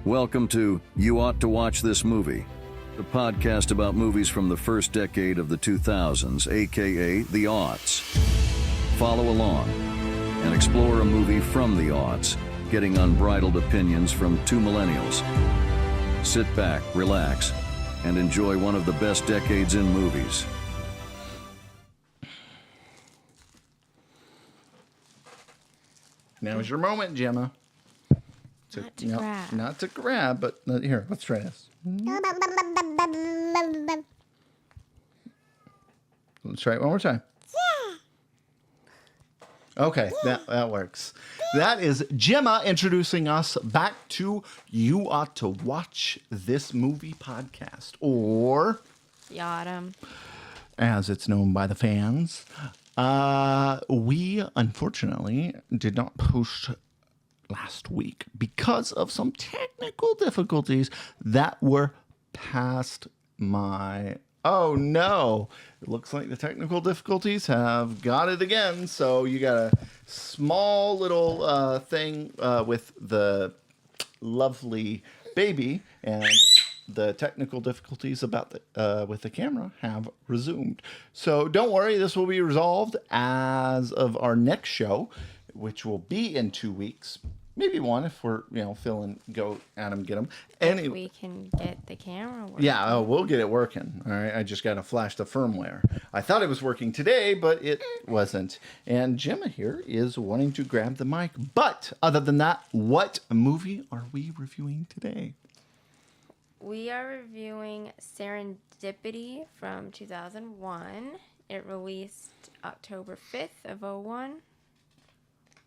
Welcome to You Ought to Watch This Movie, the podcast about movies from the first decade of the 2000s, aka the aughts. Follow along and explore a movie from the aughts, getting unbridled opinions from two millennials. Sit back, relax, and enjoy one of the best decades in movies. Now is your moment, Gemma. Not to grab, but here, let's try this. Let's try it one more time. Okay, that works. That is Gemma introducing us back to You Ought to Watch This Movie podcast, or The Autumn, as it's known by the fans. We unfortunately did not post last week because of some technical difficulties that were past my... Oh no, it looks like the technical difficulties have got it again. So you got a small little thing with the lovely baby, and the technical difficulties about with the camera have resumed. So don't worry, this will be resolved as of our next show, which will be in 2 weeks. Maybe one if we're, feeling go at them, get them. if we can get the camera working. Yeah, we'll get it working. All right, I just got to flash the firmware. I thought it was working today, but it wasn't. And Gemma here is wanting to grab the mic. But other than that, what movie are we reviewing today? We are reviewing Serendipity from 2001. It released October 5th of 2001.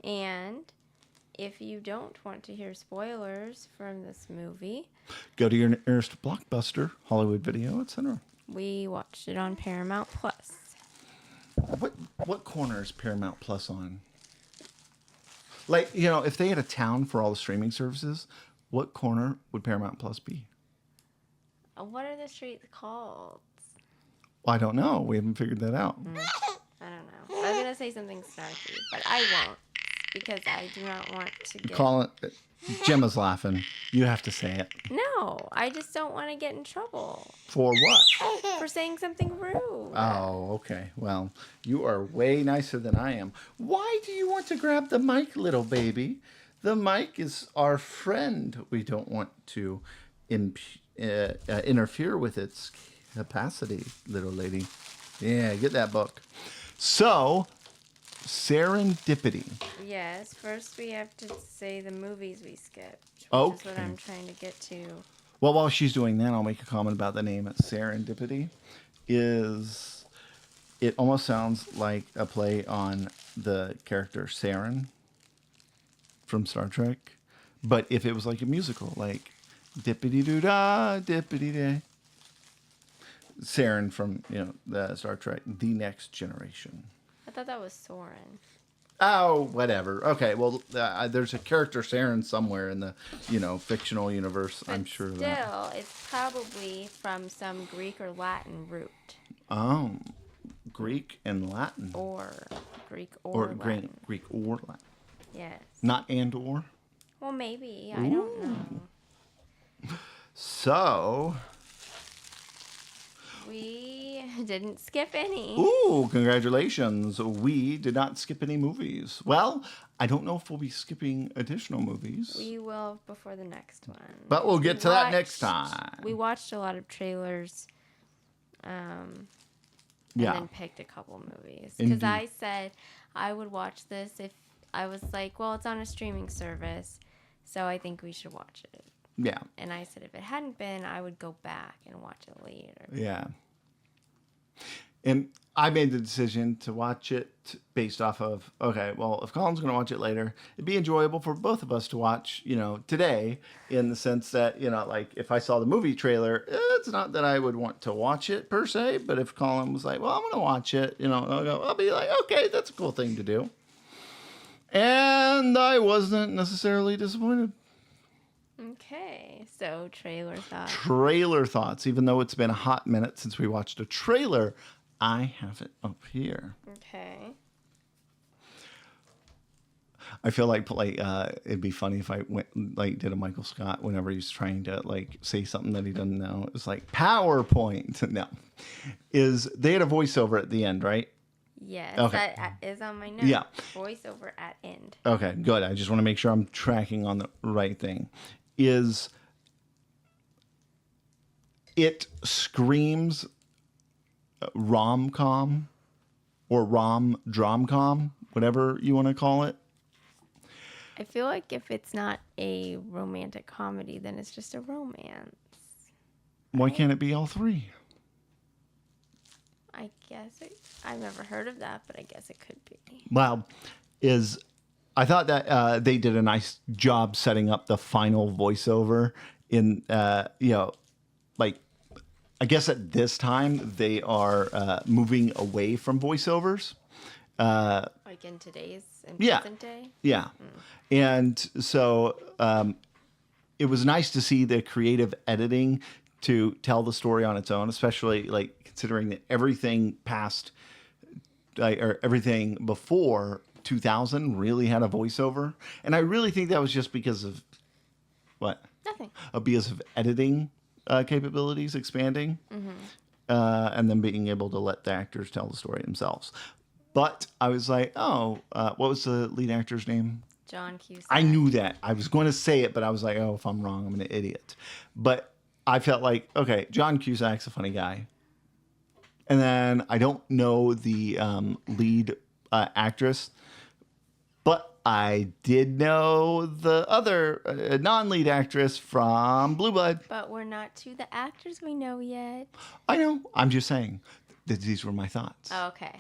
And if you don't want to hear spoilers from this movie, go to your nearest Blockbuster, Hollywood Video, etc. We watched it on Paramount Plus. What corner is Paramount Plus on? Like, if they had a town for all the streaming services, what corner would Paramount Plus be? What are the streets called? Well, I don't know. We haven't figured that out. I don't know. I was going to say something snarky, but I won't. Because I do not want to get... Call it... Gemma's laughing. You have to say it. No, I just don't want to get in trouble. For what? For saying something rude. Oh, okay. Well, you are way nicer than I am. Why do you want to grab the mic, little baby? The mic is our friend. We don't want to interfere with its capacity, little lady. Yeah, get that book. So... Serendipity. Yes, first we have to say the movies we skipped, which is what I'm trying to get to. Well, while she's doing that, I'll make a comment about the name. Serendipity it almost sounds like a play on the character Saren from Star Trek, but if it was like a musical, like dippity-doo-dah, dippity-day. Saren from, the Star Trek, The Next Generation. I thought that was Soren. Oh, whatever. Okay, well, there's a character Saren somewhere in the, fictional universe. But I'm sure still, that. it's probably from some Greek or Latin root. Oh, Greek and Latin. Or Greek or Latin. Greek or Latin. Yes. Not and or? Well, maybe. I don't know. So... We didn't skip any. Ooh, congratulations. We did not skip any movies. Well, I don't know if we'll be skipping additional movies. We will before the next one. But we'll get to that next time. We watched a lot of trailers and then picked a couple movies. Because I said I would watch this if I was like, well, it's on a streaming service, so I think we should watch it. Yeah. And I said if it hadn't been, I would go back and watch it later. Yeah. And I made the decision to watch it based off of, okay, well, if Colin's going to watch it later, it'd be enjoyable for both of us to watch, today, in the sense that, like if I saw the movie trailer, it's not that I would want to watch it per se, but if Colin was like, well, I'm going to watch it, I'll be like, okay, that's a cool thing to do. And I wasn't necessarily disappointed. Okay, so trailer thoughts. Trailer thoughts. Even though it's been a hot minute since we watched a trailer, I have it up here. Okay. I feel like it'd be funny if I did a Michael Scott whenever he's trying to say something that he doesn't know. It's like PowerPoint. No, they had a voiceover at the end, right? Yes, Okay. that is on my notes. Yeah. Voiceover at end. Okay, good. I just want to make sure I'm tracking on the right thing. It screams rom-com or rom-drom-com, whatever you want to call it. I feel like if it's not a romantic comedy, then it's just a romance. Why can't it be all three? I guess I've never heard of that, but I guess it could be. Well, I thought that they did a nice job setting up the final voiceover in, I guess at this time they are moving away from voiceovers. Like in today's present day? Yeah. And so it was nice to see the creative editing to tell the story on its own, especially considering that everything past or everything before 2000 really had a voiceover. And I really think that was just because of what? Nothing. Because of editing capabilities expanding and then being able to let the actors tell the story themselves. But I was like, what was the lead actor's name? John Cusack. I knew that. I was going to say it, but I was like, if I'm wrong, I'm an idiot. But I felt like, okay, John Cusack's a funny guy. And then I don't know the lead actress, but I did know the other non-lead actress from Blue Blood. But we're not to the actors we know yet. I know. I'm just saying that these were my thoughts. Oh, okay.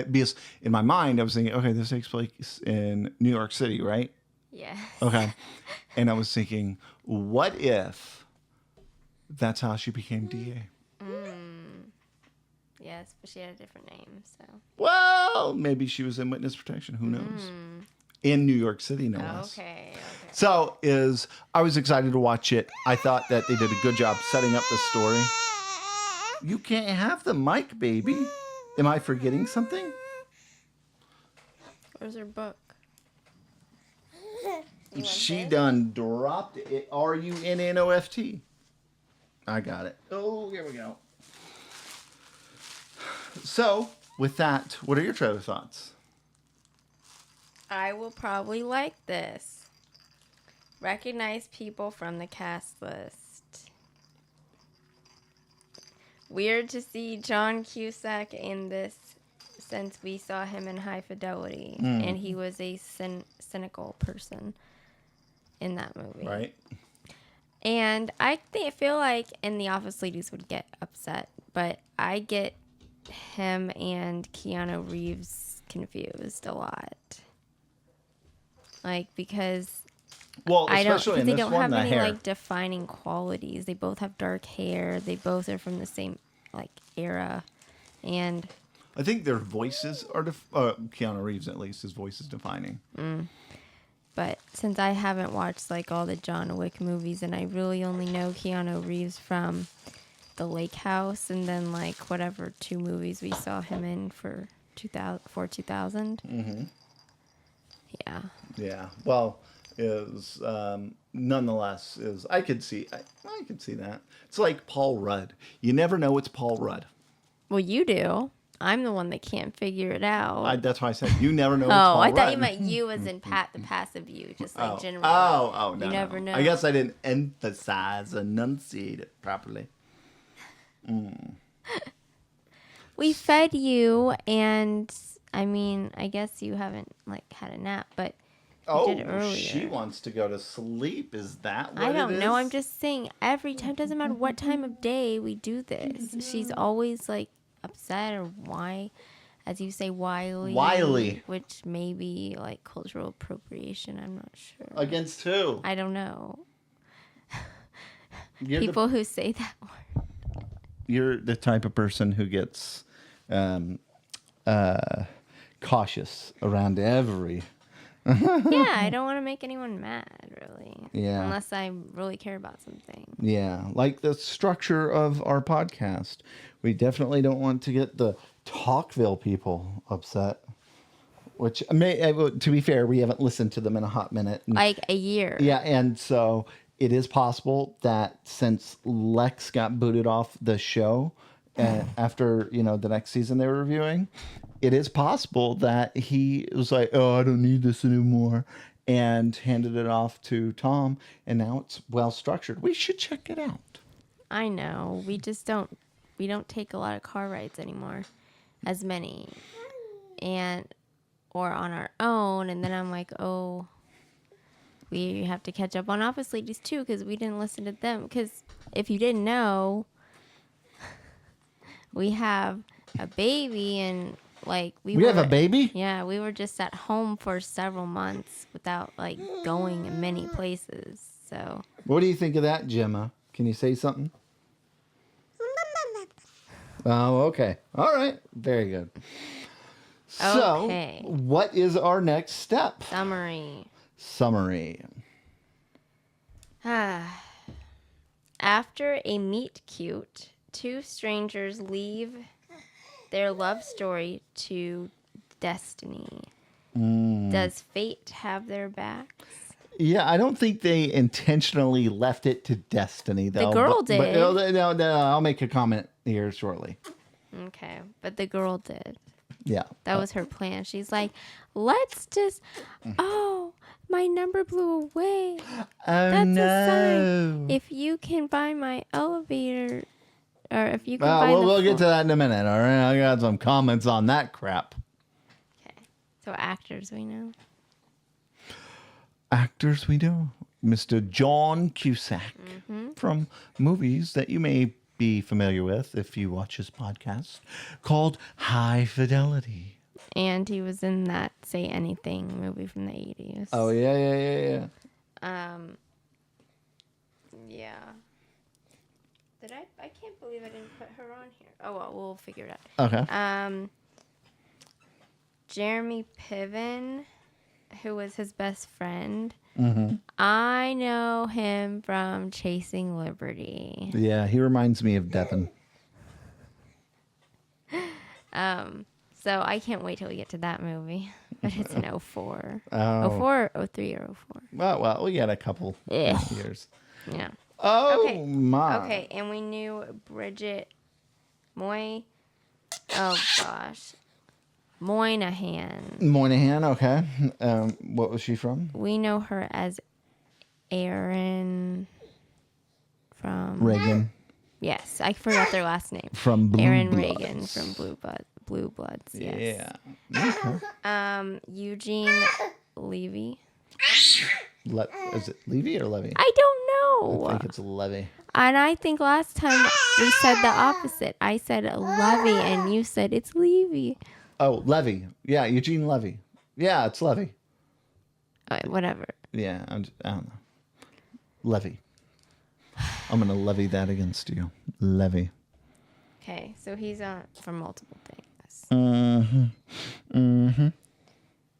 Because in my mind, I was thinking, okay, this takes place in New York City, right? Yes. Okay. And I was thinking, what if that's how she became DA? Yes, but she had a different name, so. Well, maybe she was in witness protection. Who knows? In New York City, no less. Okay. So I was excited to watch it. I thought that they did a good job setting up the story. You can't have the mic, baby. Am I forgetting something? Where's her book? She done dropped it. RUNNOFT. I got it. Oh, here we go. So, with that, what are your trailer thoughts? I will probably like this. Recognize people from the cast list. Weird to see John Cusack in this since we saw him in High Fidelity. And he was a cynical person in that movie. Right. And I feel like in The Office ladies would get upset, but I get him and Keanu Reeves confused a lot. Because I don't think they don't have any defining qualities. They both have dark hair. They both are from the same era, and I think their voices are Keanu Reeves, at least his voice is defining. But since I haven't watched all the John Wick movies, and I really only know Keanu Reeves from The Lake House, and then whatever 2 movies we saw him in for 2000. Yeah. Well, nonetheless I could see that. It's like Paul Rudd. You never know it's Paul Rudd. Well, you do. I'm the one that can't figure it out. That's why I said you never know. It's Paul I Rudd. thought you meant you as in the passive you, just generally. No. You never know. I guess I didn't enunciate it properly. We fed you, and I guess you haven't had a nap, but you did earlier. She wants to go to sleep. Is that what I don't it know. is? I'm just saying every time, doesn't matter what time of day we do this. She's always upset or as you say, wily. Which may be cultural appropriation. I'm not sure. Against who? I don't know. People who say that word. You're the type of person who gets cautious around every. Yeah, I don't want to make anyone mad, really. Yeah. Unless I really care about something. Yeah, like the structure of our podcast. We definitely don't want to get the Talkville people upset. Which, to be fair, we haven't listened to them in a hot minute. And, Like a year. yeah, and so it is possible that since Lex got booted off the show after, the next season they were reviewing, it is possible that he was like, oh, I don't need this anymore, and handed it off to Tom, and now it's well structured. We should check it out. I know. We don't take a lot of car rides anymore. As many. Or on our own. And then I'm like, oh, we have to catch up on Office Ladies too, because we didn't listen to them. Because if you didn't know, we have a baby, and like we have a baby? Yeah, we were just at home for several months without like going many places. So what do you think of that, Gemma? Can you say something? Oh, okay. All right. Very good. So, okay. What is our next step? Summary. After a meet cute, two strangers leave their love story to destiny. Does fate have their backs? Yeah, I don't think they intentionally left it to destiny, though. The girl did. But no, I'll make a comment here shortly. Okay, but the girl did. Yeah. That was her plan. She's like, let's just, my number blew away. Oh, That's no. a sign. If you can buy my elevator, or if you can buy we'll get to that in a minute, all right? I got some comments on that crap. Okay. So actors we know. Actors we know. Mr. John Cusack from movies that you may be familiar with if you watch his podcast called High Fidelity. And he was in that Say Anything movie from the 80s. Oh, yeah. Yeah. I can't believe I didn't put her on here. Oh, well, we'll figure it out. Okay. Jeremy Piven, who was his best friend. Mm-hmm. I know him from Chasing Liberty. Yeah, he reminds me of Devin. So I can't wait till we get to that movie. But it's an 04. Oh. 04, 03, or 04. Well, we got a couple years. Yeah. Oh, Okay. my. Okay, and we knew Bridget Moy. Oh, gosh. Moynihan. Moynihan, okay. What was she from? We know her as Erin from... Reagan. Yes, I forgot their last name. From Blue Erin Bloods. Reagan from Blue Bloods, yes. Yeah. Okay. Eugene Levy. Is it Levy or Levy? I don't know. I think it's Levy. And I think last time we said the opposite. I said Levy, and you said it's Levy. Oh, Levy. Yeah, Eugene Levy. Yeah, it's Levy. Whatever. Yeah, I don't know. Levy. I'm going to levy that against you. Levy. Okay, so he's on for multiple things.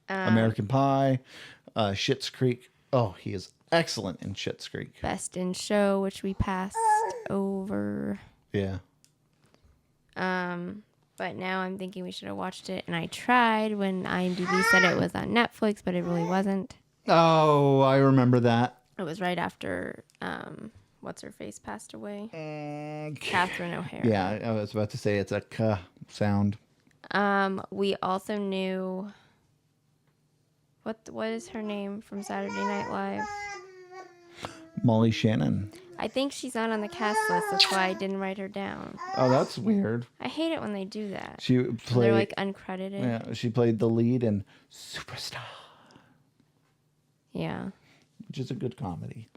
American Pie, Schitt's Creek. Oh, he is excellent in Schitt's Creek. Best in Show, which we passed over. Yeah. But now I'm thinking we should have watched it, and I tried when IMDb said it was on Netflix, but it really wasn't. Oh, I remember that. It was right after what's her face passed away. Catherine O'Hara. Yeah, I was about to say it's a K sound. We also knew what is her name from Saturday Night Live? Molly Shannon. I think she's not on the cast list. That's why I didn't write her down. Oh, that's weird. I hate it when they do that. She played. They're like uncredited. Yeah, she played the lead in Superstar. Yeah. Which is a good comedy.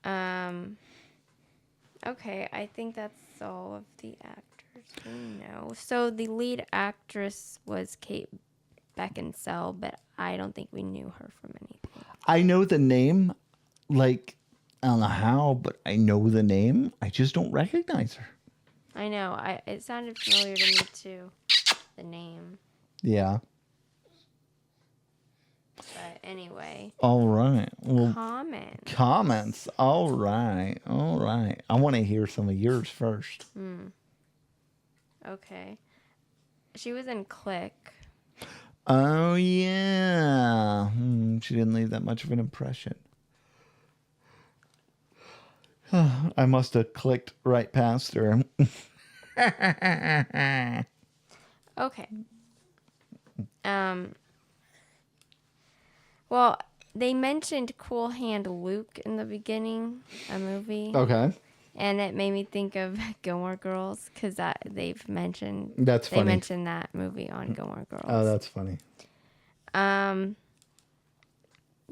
Okay, I think that's all of the actors we know. So the lead actress was Kate Beckinsale, but I don't think we knew her from anything. I know the name, like, I don't know how, but I know the name. I just don't recognize her. I know. It sounded familiar to me too, the name. Yeah. But anyway. All right. Well, comments. All right. I want to hear some of yours first. Okay. She was in Click. Oh, yeah. She didn't leave that much of an impression. I must have clicked right past her. Okay. Well, they mentioned Cool Hand Luke in the beginning, a movie. Okay. And it made me think of Gilmore Girls because they've mentioned That's funny. They mentioned that movie on Gilmore Girls. Oh, that's funny. Then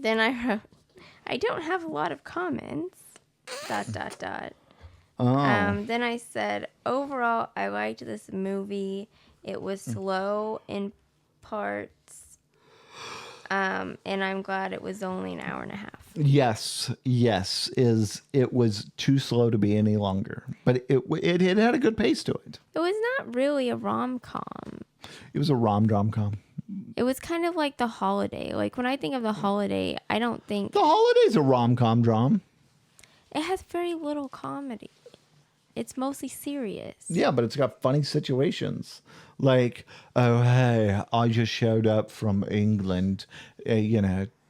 I wrote, I don't have a lot of comments. ... Oh. Then I said, overall, I liked this movie. It was slow in parts, and I'm glad it was only an hour and a half. Yes. It was too slow to be any longer, but it had a good pace to it. It was not really a rom-com. It was a rom-com. It was kind of like The Holiday. Like, when I think of The Holiday, I don't think... The Holiday's a rom-com-drom. It has very little comedy. It's mostly serious. Yeah, but it's got funny situations. Like, oh, hey, I just showed up from England,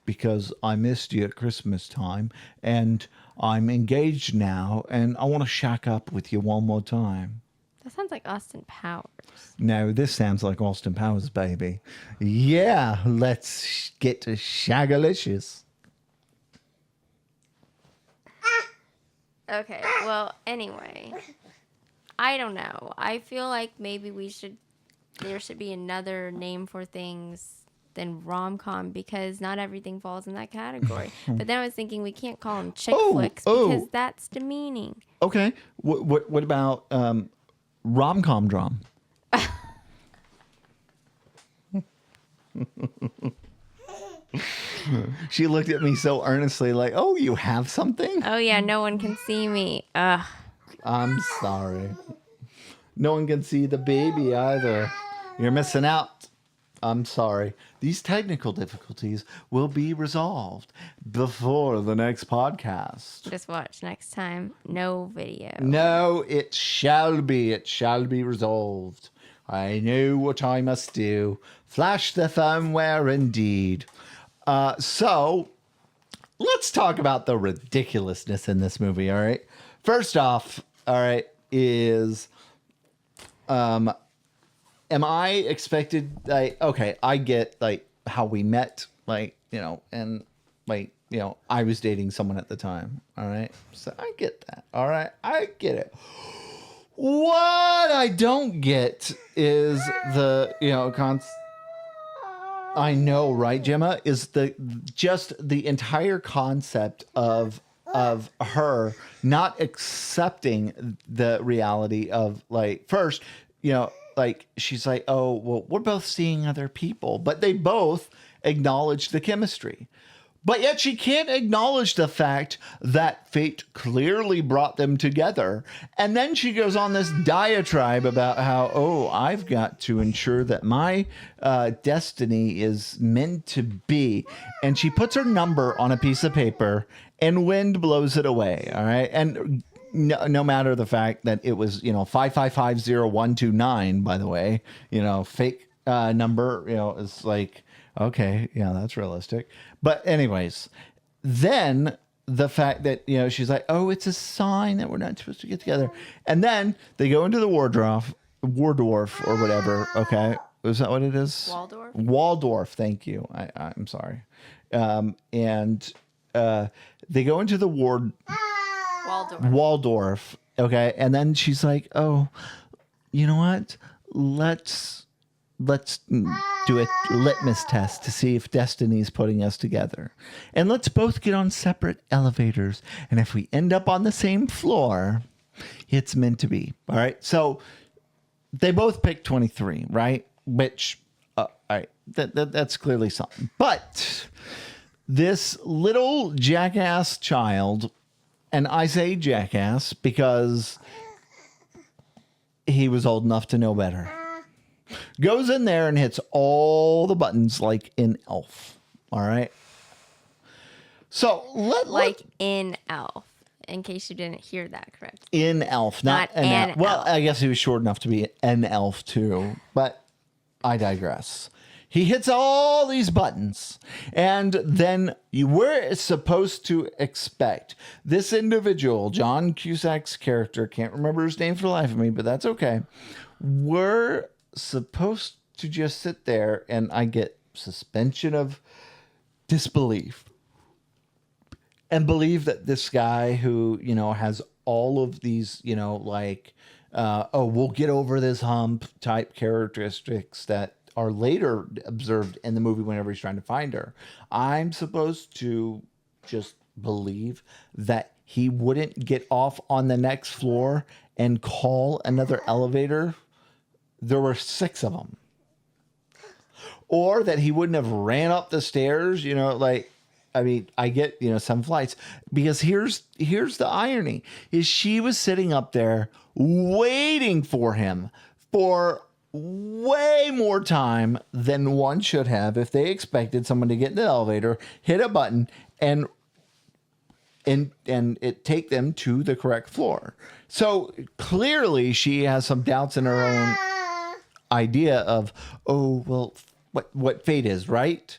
because I missed you at Christmas time, and I'm engaged now, and I want to shack up with you one more time. That sounds like Austin Powers. No, this sounds like Austin Powers, baby. Yeah, let's get to shagalicious. Okay, well, anyway, I don't know. I feel like maybe there should be another name for things than rom-com because not everything falls in that category. But then I was thinking we can't call them chick flicks because that's demeaning. Okay, what about rom-com-drom? She looked at me so earnestly like, oh, you have something? Oh, yeah, no one can see me. Ugh. I'm sorry. No one can see the baby either. You're missing out. I'm sorry. These technical difficulties will be resolved before the next podcast. Just watch next time. No video. No, it shall be. It shall be resolved. I know what I must do. Flash the firmware indeed. So, let's talk about the ridiculousness in this movie, all right? First off, all right, is... am I expected, like, okay, I get, like, how we met, like, and, like, I was dating someone at the time, all right? So I get that, all right? I get it. What I don't get is the, I know, right, Gemma? Is just the entire concept of her not accepting the reality of, like, first, like, she's like, oh, well, we're both seeing other people, but they both acknowledge the chemistry. But yet she can't acknowledge the fact that fate clearly brought them together. And then she goes on this diatribe about how, oh, I've got to ensure that my destiny is meant to be. And she puts her number on a piece of paper and wind blows it away. All right. And no matter the fact that it was, 5550129, by the way, fake number, is like, okay, yeah, that's realistic. But anyways, then the fact that, she's like, oh, it's a sign that we're not supposed to get together. And then they go into the Waldorf or whatever. Okay. Is that what it is? Waldorf. Thank you. I'm sorry. And they go into the Waldorf. Okay. And then she's like, oh, you know what? Let's do a litmus test to see if destiny's putting us together. And let's both get on separate elevators. And if we end up on the same floor, it's meant to be. All right. So they both picked 23, right? Which, all right, that's clearly something. But this little jackass child, and I say jackass because he was old enough to know better, goes in there and hits all the buttons like in Elf. All right. So in Elf, in case you didn't hear that correct. In Elf, not an elf. Well, I guess he was short enough to be an elf too, but I digress. He hits all these buttons, and then we're supposed to expect this individual, John Cusack's character, can't remember his name for the life of me, but that's okay. We're supposed to just sit there, and I get suspension of disbelief and believe that this guy who, has all of these, we'll get over this hump type characteristics that are later observed in the movie whenever he's trying to find her. I'm supposed to just believe that he wouldn't get off on the next floor and call another elevator. There were 6 of them. Or that he wouldn't have ran up the stairs, I get, some flights, because here's the irony is she was sitting up there waiting for him for way more time than one should have if they expected someone to get in the elevator, hit a button, and it take them to the correct floor. So clearly she has some doubts in her own idea of, what fate is, right?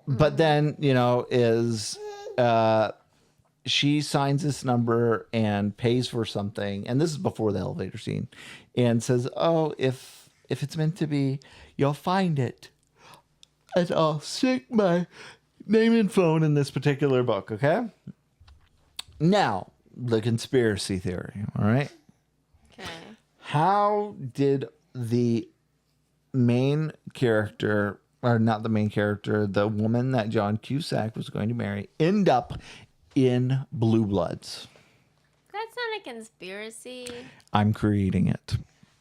But then, she signs this number and pays for something. And this is before the elevator scene. And says, if it's meant to be, you'll find it. And I'll stick my name and phone in this particular book, okay? Now, the conspiracy theory, all right? Okay. How did the main character... or not the main character, the woman that John Cusack was going to marry, end up in Blue Bloods? That's not a conspiracy. I'm creating it.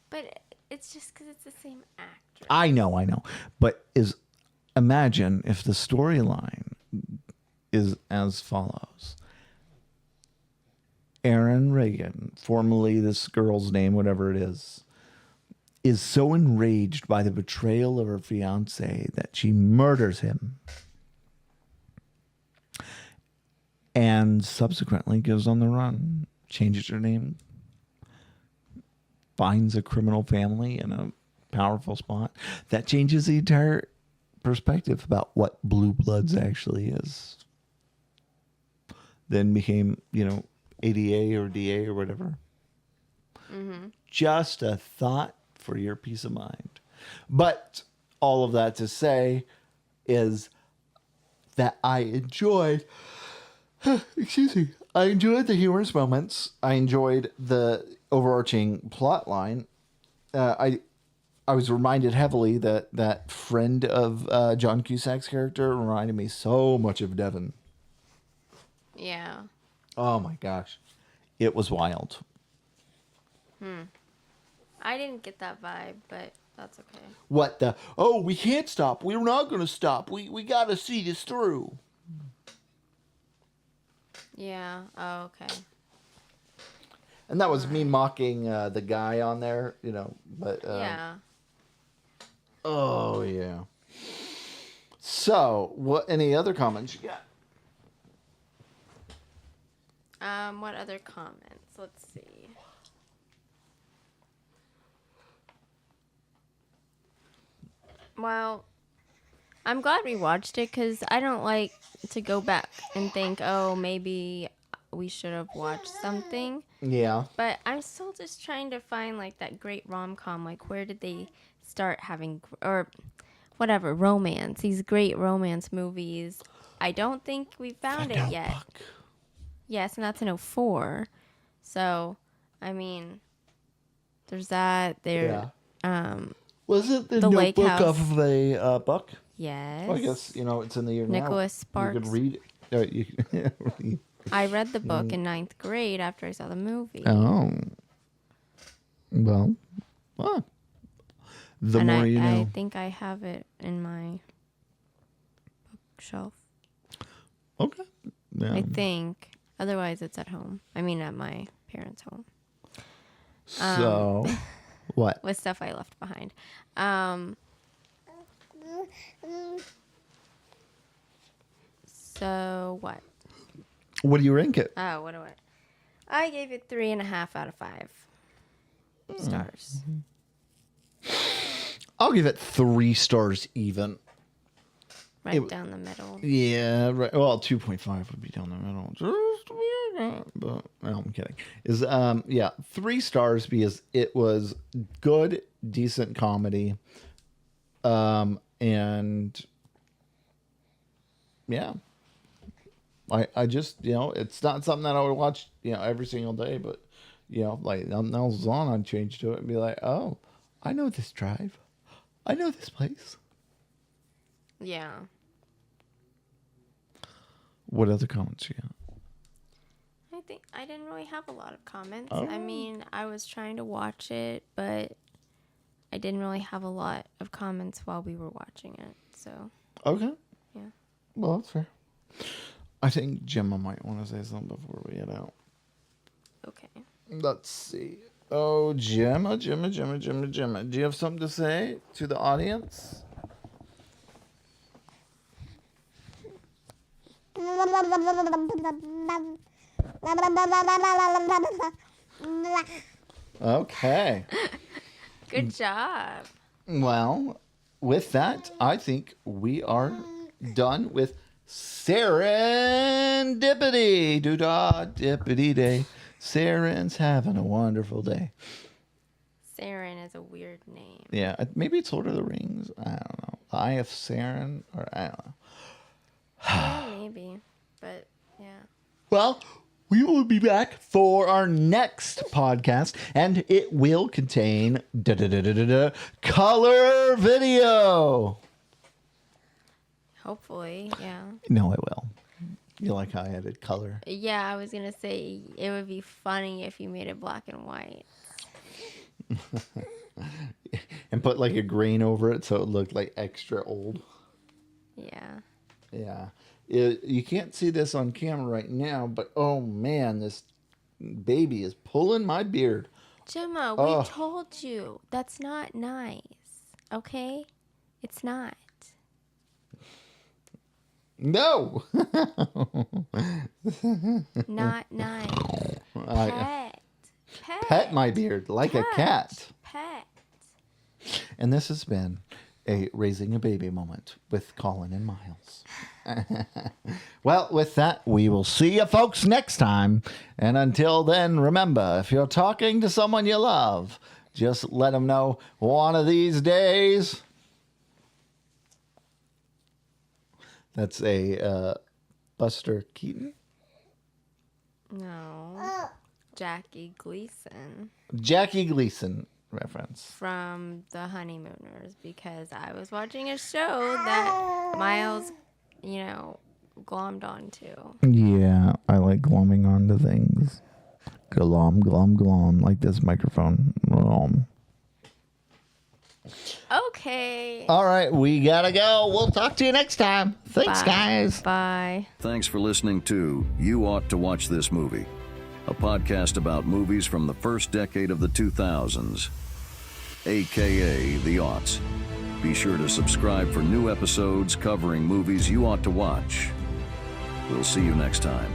But it's just because it's the same actor. I know. But imagine if the storyline is as follows. Aaron Reagan, formerly this girl's name, whatever it is so enraged by the betrayal of her fiance that she murders him and subsequently goes on the run, changes her name, finds a criminal family in a powerful spot. That changes the entire perspective about what Blue Bloods actually is. Then became, ADA or DA or whatever. Mm-hmm. Just a thought for your peace of mind. But all of that to say is that I enjoyed I enjoyed the humorous moments. I enjoyed the overarching plot line. I was reminded heavily that friend of John Cusack's character reminded me so much of Devin. Yeah. Oh my gosh. It was wild. I didn't get that vibe, but that's okay. What the? We can't stop. We're not going to stop. We got to see this through. Yeah. Oh, okay. And that was me mocking the guy on there, but... yeah. Oh, yeah. So, any other comments you got? What other comments? Let's see. Well, I'm glad we watched it because I don't like to go back and think, maybe we should have watched something. Yeah. But I'm still just trying to find, that great rom-com. Where did they start having, or whatever, romance. These great romance movies. I don't think we found it yet. Book. Yes, and that's in 2004. So, I mean, there's that. Was it the Lake Notebook House. of a book? Yes. Well, I guess, it's in the year Nicholas now. Sparks. You could read it. I read the book in 9th grade after I saw the movie. Oh. Well. The more you know. I think I have it in my bookshelf. Okay. Yeah. I think. Otherwise, it's at home. I mean, at my parents' home. So, what? With stuff I left behind. So, what? What do you rank it? Oh, what do I gave it 3.5 out of 5 stars. I'll give it 3 stars even. Right down the middle. Yeah, right. Well, 2.5 would be down the middle. But no, I'm kidding. 3 stars because it was good, decent comedy. And yeah. I just, it's not something that I would watch, every single day, but like nothing else is on, I'd change to it and be like, oh, I know this drive. I know this place. Yeah. What other comments you got? I think I didn't really have a lot of comments. Oh. I mean, I was trying to watch it, but I didn't really have a lot of comments while we were watching it. So. Okay. Yeah. Well, that's fair. I think Gemma might want to say something before we head out. Okay. Let's see. Oh, Gemma. Do you have something to say to the audience? Okay. Good job. Well, with that, I think we are done with Serendipity. Do-da, dippity day. Saren's having a wonderful day. Saren is a weird name. Yeah, maybe it's Lord of the Rings. I don't know. The Eye of Saren, or I don't know. Yeah, maybe. But, yeah. Well, we will be back for our next podcast, and it will contain color video. Hopefully, yeah. No, it will. You like how I added color? Yeah, I was going to say it would be funny if you made it black and white. And put like a grain over it so it looked like extra old. Yeah. Yeah. You can't see this on camera right now, but oh man, this baby is pulling my beard. Gemma, we told you that's not nice. Okay? It's not. No. Not nice. Pet my beard like a cat. Pet. And this has been a raising a baby moment with Colin and Miles. Well, with that, we will see you folks next time. And until then, remember, if you're talking to someone you love, just let them know one of these days. That's a Buster Keaton. No. Jackie Gleason. Jackie Gleason reference. From The Honeymooners, because I was watching a show that Miles, glommed onto. Yeah, I like glomming onto things. Glom, glom, glom, like this microphone. Glom. Okay. All right, we gotta go. We'll talk to you next time. Thanks, guys. Bye. Thanks for listening to You Ought to Watch This Movie, a podcast about movies from the first decade of the 2000s, aka the aughts. Be sure to subscribe for new episodes covering movies you ought to watch. We'll see you next time.